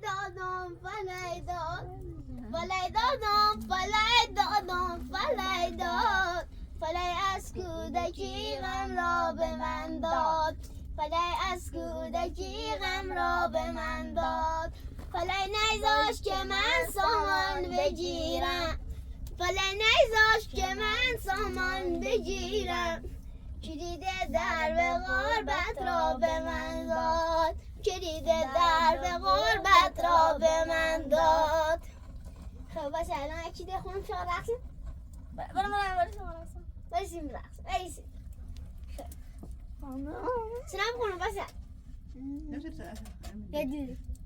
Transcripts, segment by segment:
دادم فلای داد فلای دادم فلای دادم فلای داد فلای از کودکی غم را به من داد فلای از کودکی غم را به من داد فلای نیذاشت که من سامان بگیرم فلای نیذاشت که من سامان بگیرم کلید درب غربت را به من داد کلید درب غربت را به من داد خب باشه الان یکی ده خونم شما رقصیم برای شما رقصیم برسیم رقصیم برسیم چنم خونم باشه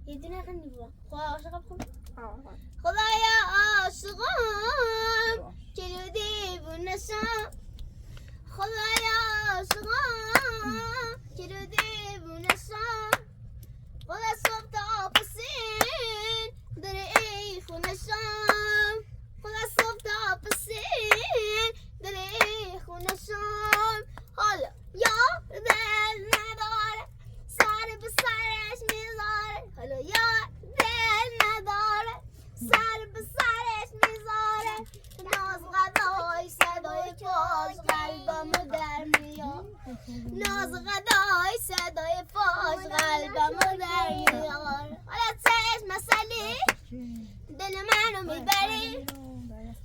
یه دونه خندی بود خدا عاشقم خونم خدایا عاشقم چلو دیوونشم خدایا عاشقم چلو دیوونشم خدا صبح تا پسین داره ای خونشم خدا صبح تا پسین داره ای خونشم حالا یا دل نداره سر به سرش میذاره حالا یا دل نداره سر به سرش میذاره ناز غدای صدای فاش قلبمو در میاد ناز غدای صدای فاش قلبمو در میاد حالا چشم مسئله دل منو میبری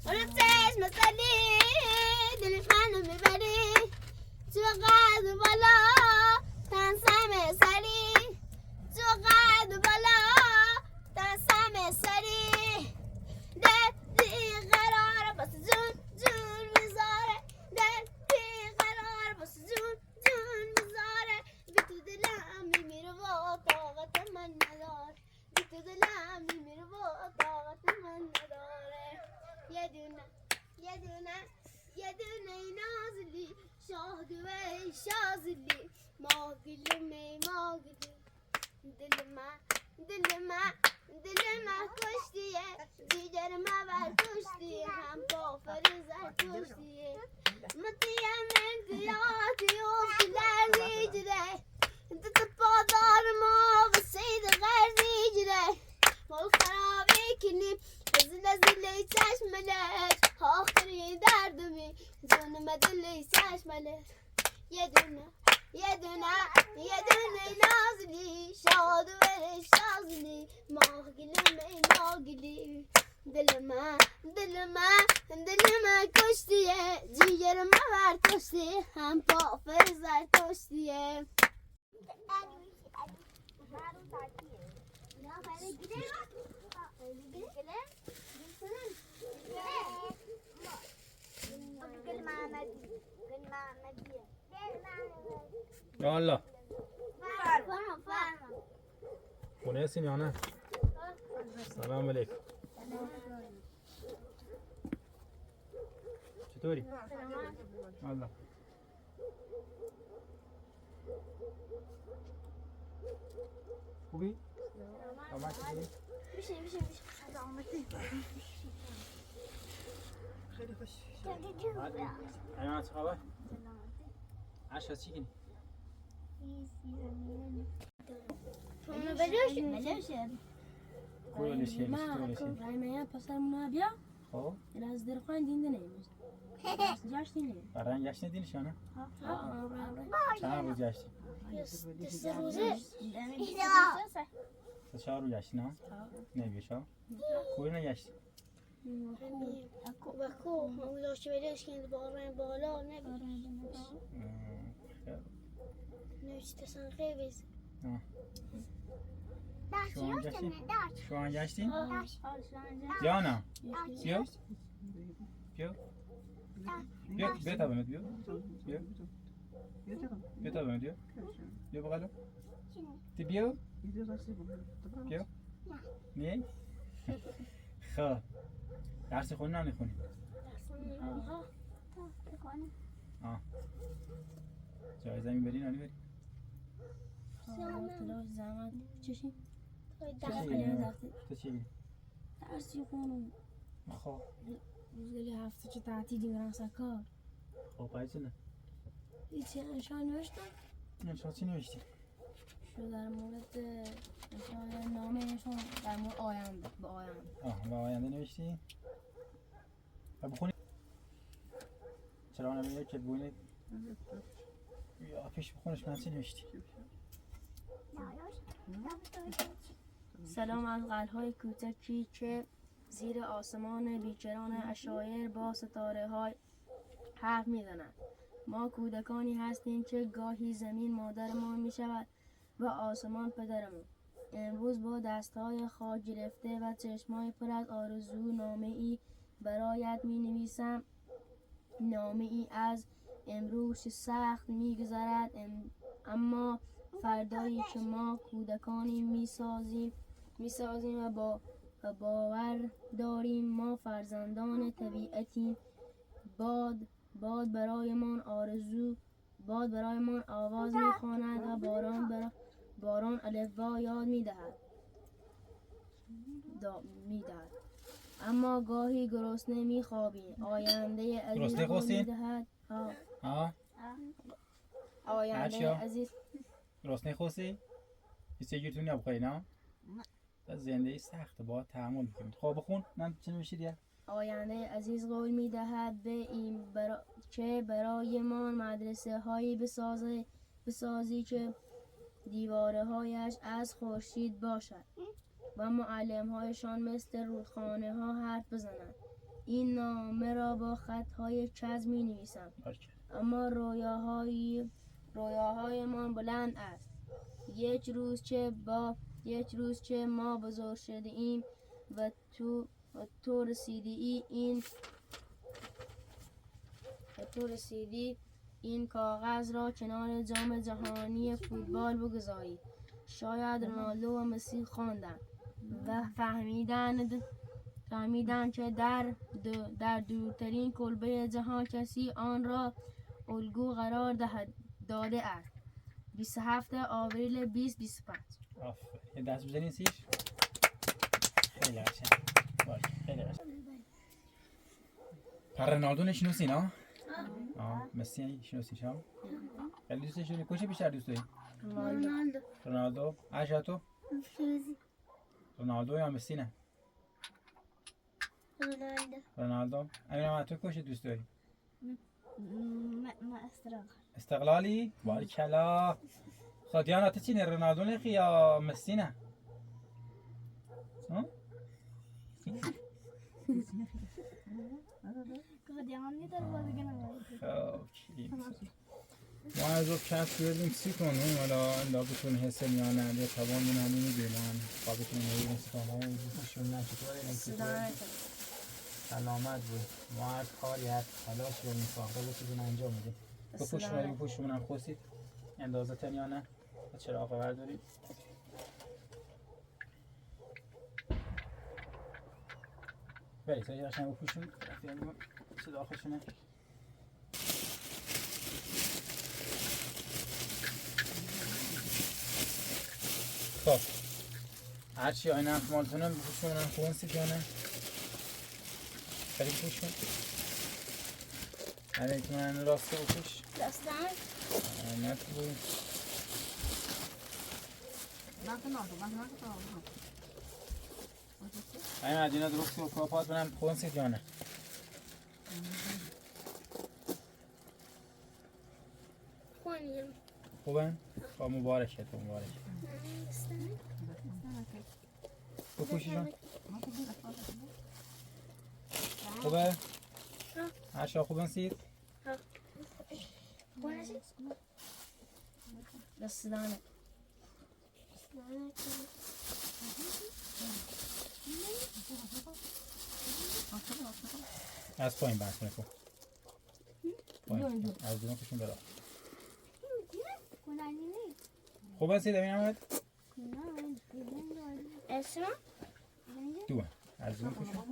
حالا چشم مسئله دل منو میبری تو قد بالا تنسم سری تو قد بالا تنسم سری دل بی قرار بس جون جون میذاره دل بی قرار بس جون جون میذاره بی تو دلم میمیره و طاقت من نداره بی تو دلم میمیره و طاقت من نداره یه دونه یه دونه یه دونه نازلی شاهدوی شازلی ماگلی می ماگلی دل من کشتیه دیگر من بر کشتیه هم با فریزر کشتیه مطیم انتیاتی افتیلر دیجره انت پادار ما و سید غرزیجره مال خرابی کنیم زل چشملش آخری دردمی جونم دلی چشملش یه دونه نازلی شاد و شازلی ماغلی ماغلی دل من کشتیه جیگر من برکشتیه هم پا فرزر کشتیه یا الله خونه هستین یا نه؟ سلام علیکم چطوری؟ الله خوبی؟ آمد چطوری؟ میشه خیلی خوش ایمان چه خبر؟ عشق چی کنی؟ اونو بلوشه کولش کنی؟ ما رایمه پسرمون بیا خب از در خوان دینده نمیشه جاشتی نمی برای جشن دینش یا نه؟ چند روز جشن؟ 3 روزه 4 روز جشن نه؟ نمیشه خوبی نگشتی؟ بکو اون داشته بلیش کنید بالا نوشته سنخه بیز شما گشتین؟ یا نه؟ بیا تا بمید بیا تا بمید بیا بغلا تی بیا نیه؟ خب درس خونی نه نخونی؟ جایزه میبری نه نبری؟ زحمت چشی تو چی؟ درسی خونم خب روزگلی هفته چه تعطیلی برم سکار خب باید نه؟ هیچی انشان نوشتم انشان چی نوشتی؟ شو در مورد نامه نشون در در مورد آینده به آینده. به آینده نوشتی؟ بخونی؟ چرا نمیگه که بوینه؟ یا پیش بخونش من چی نوشتی؟ سلام از قلهای کوچکی که زیر آسمان بیکران اشایر با ستاره های حرف میزنند. ما کودکانی هستیم که گاهی زمین مادرمان می شود و آسمان پدرمون. امروز با دستهای خاک گرفته و چشمای پر از آرزو نامه ای برایت می نویسم. نامه ای از امروز سخت می گذرد، اما فردایی که ما کودکانی می سازیم و باور داریم ما فرزندان طبیعتیم. باد برایمان آواز میخواند و باران الفبا یاد میدهد. اما گاهی گرسنه میخوابیم. آینده عزیز میدهد. آینده عزیز گرسنه خواستی؟ چیزی گیرتون نبخوری نه؟ زندگی سخته باید تحمل بکنید. خب بخون من چه نوشیدی؟ آینده عزیز قول می‌دهد به این که برایمان مدرسه هایی بسازی که دیواره هایش از خورشید باشد و معلم هایشان مثل رودخانه ها حرف بزنند. این نامه را با خط های چسب می نویسم، اما رویاهایمان بلند است. یک روز که ما بزرگ شده ایم و تو رسیدی این کاغذ را کنار جام جهانی فوتبال بگذارید. شاید رونالدو و مسی خواندند و فهمیدند که در دورترین کلبه جهان کسی آن را الگو قرار داده است. 27 آوریل 2025. یه دست بزنین سیش. خیلی قشنگ. خیلی قشنگ. پر رونالدو نشناسی نه؟ مسی نشناسی شما؟ خیلی دوستش داری؟ کجا بیشتر دوست داری؟ رونالدو. عشق تو؟ رونالدو یا مسی نه؟ رونالدو. امین تو کجا دوست داری؟ استقلالی؟ باریکلا. خب دیانا تو چی نه؟ رونالدو نه یا مسی نه؟ ما از رو کس بردیم سی کنیم حالا بتون حس میانه یا توان من همین میدونم بتونیم ببینیم سی کنم بوشون نچطوره سلامت بود ما هر کاری هر تلاش رو میساخته بتونیم انجام میدیم بپوشون هم خوستید اندازه تن یا نه چراغ برداریم بله سایی هاشن بپوشون چه داخلشونه خب هرچی آینه احمالتونه بپوشون هم خون سیدیانه خیلی بپوشون هره که من راسته بپوش دستم نه تو بود این مدینه درست که پاپات بنام خون سیدیانه خونیم خوبه؟ خب مبارکه تو مبارکه بپوشیشون خوبه؟ هر شا خوبه سید؟ دست دانه از پایین بحث کنه کن پایین از بیرون کشون برا خوبه سید امین احمد؟ اسم؟ دوه از بیرون کشون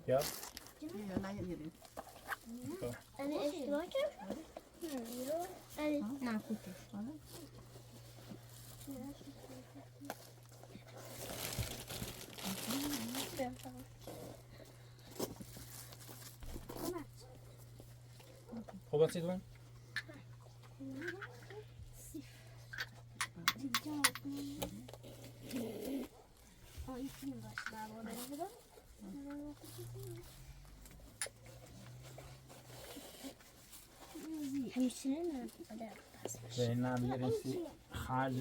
یا؟ انا اشتباه کردم؟ نه خوبه خوبه سید اون؟ بشینه زینب یه رسی خرج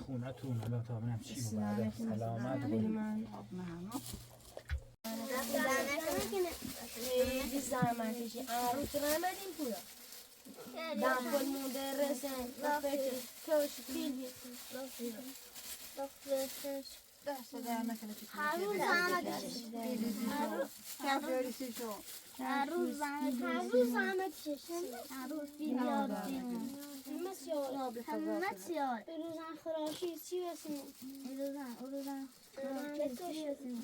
خونه تو اومدم تا ببینم چی بود بعد سلامت بود خیلی زحمت کشی عروس رحمدین پولا دنبال مدرسن رفته کش فیلمی دست در نکنه چی هر روز زحمت کشیده هر روز زحمت کشیده هر روز بیاد همه سیار بروزن خراشی چی بسیم بروزن خراشی چی بسیم